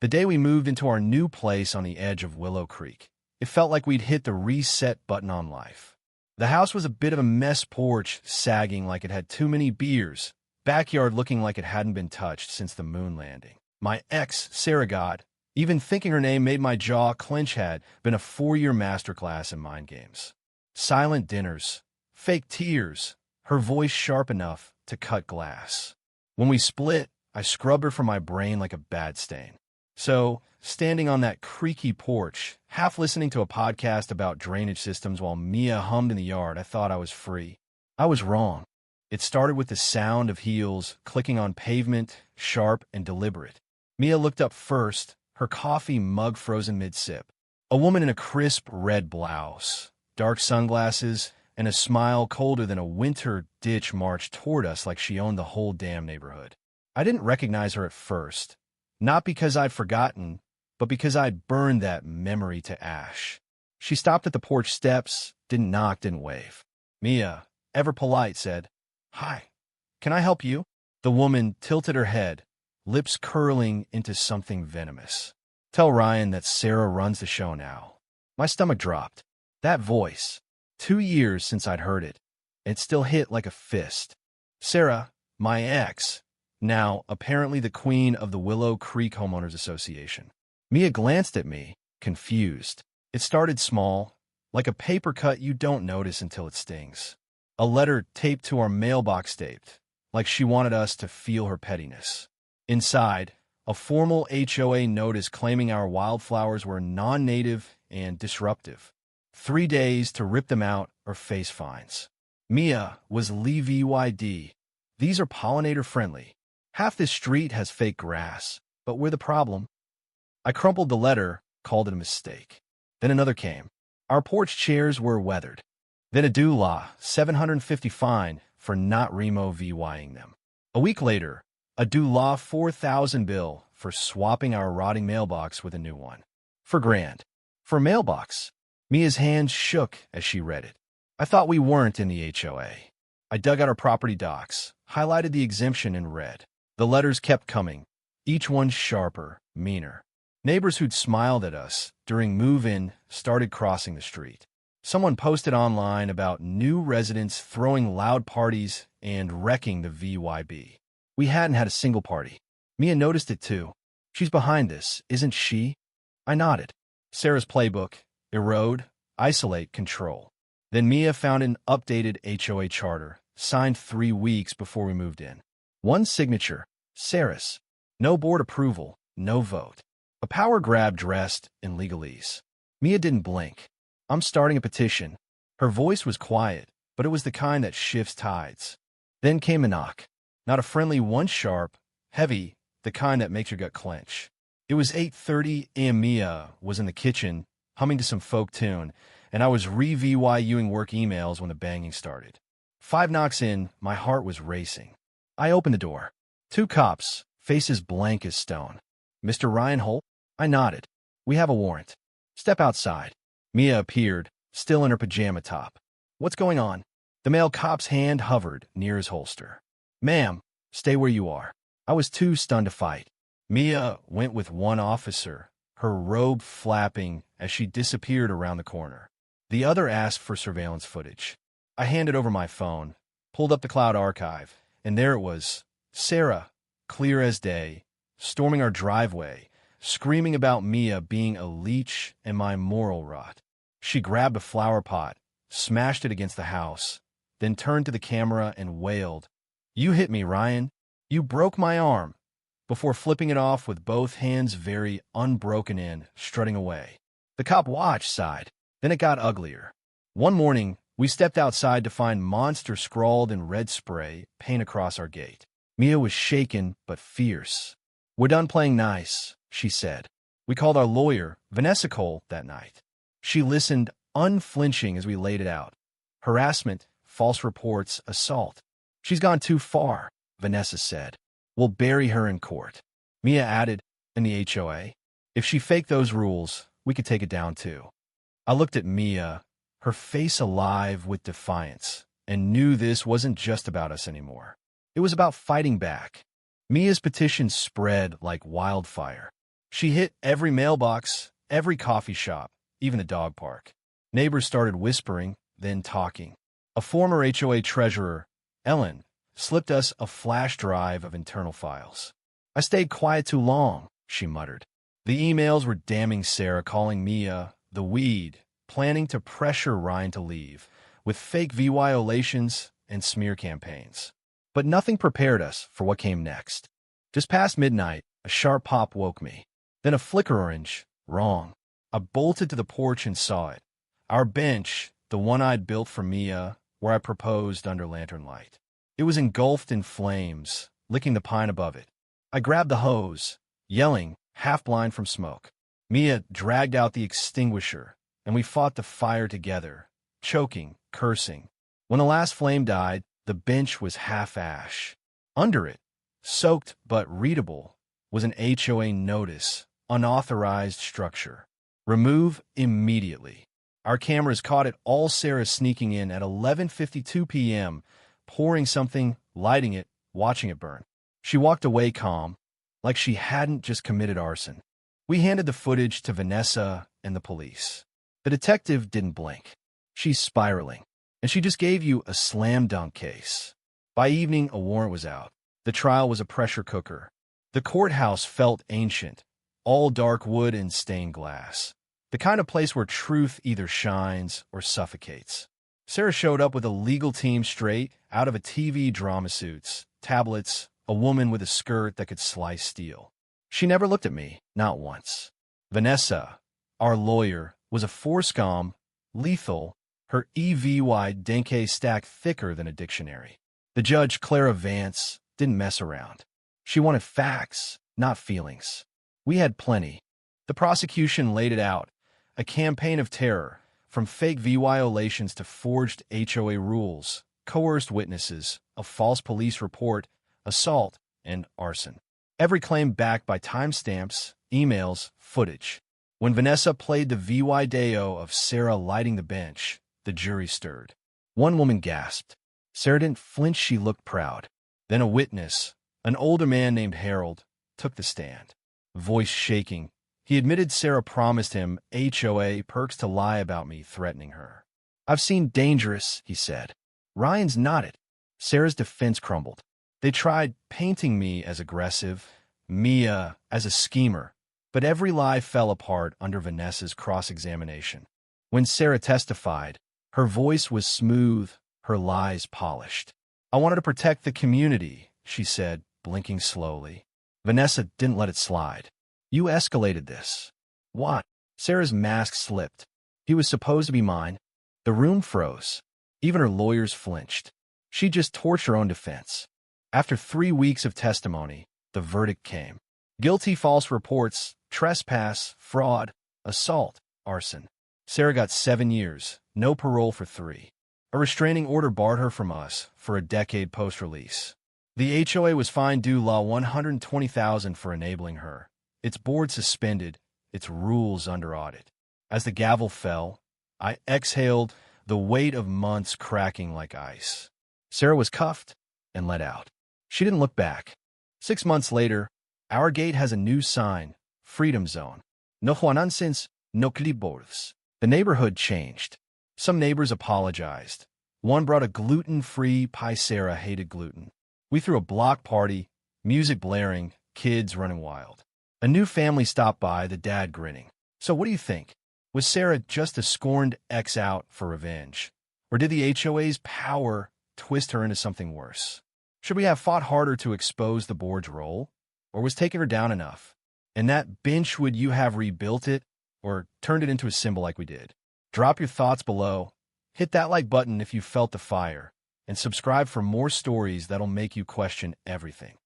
The day we moved into our new place on the edge of Willow Creek, it felt like we'd hit the reset button on life. The house was a bit of a mess, porch sagging like it had too many beers, backyard looking like it hadn't been touched since the moon landing. My ex, Sarah God, even thinking her name made my jaw clench, had been a 4-year masterclass in mind games. Silent dinners, fake tears, her voice sharp enough to cut glass. When we split, I scrubbed her from my brain like a bad stain. So, standing on that creaky porch, half listening to a podcast about drainage systems while Mia hummed in the yard, I thought I was free. I was wrong. It started with the sound of heels clicking on pavement, sharp and deliberate. Mia looked up first, her coffee mug frozen mid-sip. A woman in a crisp red blouse, dark sunglasses, and a smile colder than a winter ditch marched toward us like she owned the whole damn neighborhood. I didn't recognize her at first, not because I'd forgotten, but because I'd burned that memory to ash. She stopped at the porch steps, didn't knock, didn't wave. Mia, ever polite, said, "Hi, can I help you?" The woman tilted her head, lips curling into something venomous. "Tell Ryan that Sarah runs the show now." My stomach dropped. That voice, 2 years since I'd heard it, it still hit like a fist. Sarah, my ex, now apparently the queen of the Willow Creek Homeowners Association. Mia glanced at me, confused. It started small, like a paper cut you don't notice until it stings. A letter taped to our mailbox, taped, like she wanted us to feel her pettiness. Inside, a formal HOA notice claiming our wildflowers were non-native and disruptive. 3 days to rip them out or face fines. Mia was LVYD. These are pollinator-friendly. Half this street has fake grass, but we're the problem. I crumpled the letter, called it a mistake. Then another came. Our porch chairs were weathered. Then a doula, $750 fine for not removing them. A week later, a doula $4,000 bill for swapping our rotting mailbox with a new one. For grand. For mailbox. Mia's hands shook as she read it. I thought we weren't in the HOA. I dug out our property docs, highlighted the exemption in red. The letters kept coming, each one sharper, meaner. Neighbors who'd smiled at us during move-in started crossing the street. Someone posted online about new residents throwing loud parties and wrecking the VYB. We hadn't had a single party. Mia noticed it too. She's behind this, isn't she? I nodded. Sarah's playbook: erode, isolate, control. Then Mia found an updated HOA charter, signed 3 weeks before we moved in. One signature, Sarah's. No board approval, no vote. A power grab dressed in legalese. Mia didn't blink. "I'm starting a petition." Her voice was quiet, but it was the kind that shifts tides. Then came a knock. Not a friendly one, sharp, heavy, the kind that makes your gut clench. It was 8:30 a.m. Mia was in the kitchen, humming to some folk tune, and I was reviewing work emails when the banging started. 5 knocks in, my heart was racing. I opened the door. 2 cops, faces blank as stone. "Mr. Ryan Holt?" I nodded. "We have a warrant." "Step outside." Mia appeared, still in her pajama top. "What's going on?" The male cop's hand hovered near his holster. "Ma'am, stay where you are." I was too stunned to fight. Mia went with one officer, her robe flapping as she disappeared around the corner. The other asked for surveillance footage. I handed over my phone, pulled up the cloud archive, and there it was. Sarah, clear as day, storming our driveway, screaming about Mia being a leech and my moral rot. She grabbed a flower pot, smashed it against the house, then turned to the camera and wailed, "You hit me, Ryan. You broke my arm," before flipping it off with both hands very unbroken in, strutting away. The cop watched, sighed. Then it got uglier. One morning, we stepped outside to find monster scrawled in red spray paint across our gate. Mia was shaken but fierce. "We're done playing nice," she said. We called our lawyer, Vanessa Cole, that night. She listened, unflinching as we laid it out. Harassment, false reports, assault. "She's gone too far," Vanessa said. "We'll bury her in court." Mia added, "In the HOA. If she faked those rules, we could take it down too." I looked at Mia, her face alive with defiance, and knew this wasn't just about us anymore. It was about fighting back. Mia's petition spread like wildfire. She hit every mailbox, every coffee shop, even the dog park. Neighbors started whispering, then talking. A former HOA treasurer, Ellen, slipped us a flash drive of internal files. "I stayed quiet too long," she muttered. The emails were damning Sarah, calling Mia the weed, planning to pressure Ryan to leave, with fake violations and smear campaigns. But nothing prepared us for what came next. Just past midnight, a sharp pop woke me. Then a flicker orange. Wrong. I bolted to the porch and saw it. Our bench, the one I'd built for Mia, where I proposed under lantern light. It was engulfed in flames, licking the pine above it. I grabbed the hose, yelling, half blind from smoke. Mia dragged out the extinguisher, and we fought the fire together, choking, cursing. When the last flame died, the bench was half ash. Under it, soaked but readable, was an HOA notice, unauthorized structure. Remove immediately. Our cameras caught it all. Sarah sneaking in at 11:52 p.m., pouring something, lighting it, watching it burn. She walked away calm, like she hadn't just committed arson. We handed the footage to Vanessa and the police. The detective didn't blink. "She's spiraling, and she just gave you a slam dunk case." By evening, a warrant was out. The trial was a pressure cooker. The courthouse felt ancient, all dark wood and stained glass. The kind of place where truth either shines or suffocates. Sarah showed up with a legal team straight out of a TV drama, suits, tablets, a woman with a skirt that could slice steel. She never looked at me, not once. Vanessa, our lawyer, was a forscom, lethal, her EVY denke stack thicker than a dictionary. The judge, Clara Vance, didn't mess around. She wanted facts, not feelings. We had plenty. The prosecution laid it out, a campaign of terror, from fake violations to forged HOA rules, coerced witnesses, a false police report, assault, and arson. Every claim backed by timestamps, emails, footage. When Vanessa played the video of Sarah lighting the bench, the jury stirred. One woman gasped. Sarah didn't flinch, she looked proud. Then a witness, an older man named Harold, took the stand. Voice shaking, he admitted Sarah promised him HOA perks to lie about me, threatening her. "I've seen dangerous," he said. Ryan's nodded. Sarah's defense crumbled. They tried painting me as aggressive, Mia as a schemer, but every lie fell apart under Vanessa's cross-examination. When Sarah testified, her voice was smooth, her lies polished. "I wanted to protect the community," she said, blinking slowly. Vanessa didn't let it slide. "You escalated this." "What?" Sarah's mask slipped. "He was supposed to be mine." The room froze. Even her lawyers flinched. She just torched her own defense. After 3 weeks of testimony, the verdict came. Guilty, false reports, trespass, fraud, assault, arson. Sarah got 7 years, no parole for 3. A restraining order barred her from us for a decade post-release. The HOA was fined due law $120,000 for enabling her. Its board suspended, its rules under audit. As the gavel fell, I exhaled, the weight of months cracking like ice. Sarah was cuffed and let out. She didn't look back. 6 months later, our gate has a new sign, Freedom Zone. No nonsense, no clipboards. The neighborhood changed. Some neighbors apologized. One brought a gluten-free pie. Sarah hated gluten. We threw a block party, music blaring, kids running wild. A new family stopped by, the dad grinning. "So what do you think? Was Sarah just a scorned ex out for revenge? Or did the HOA's power twist her into something worse? Should we have fought harder to expose the board's role? Or was taking her down enough? And that bench, would you have rebuilt it? Or turned it into a symbol like we did?" Drop your thoughts below. Hit that like button if you felt the fire. And subscribe for more stories that'll make you question everything.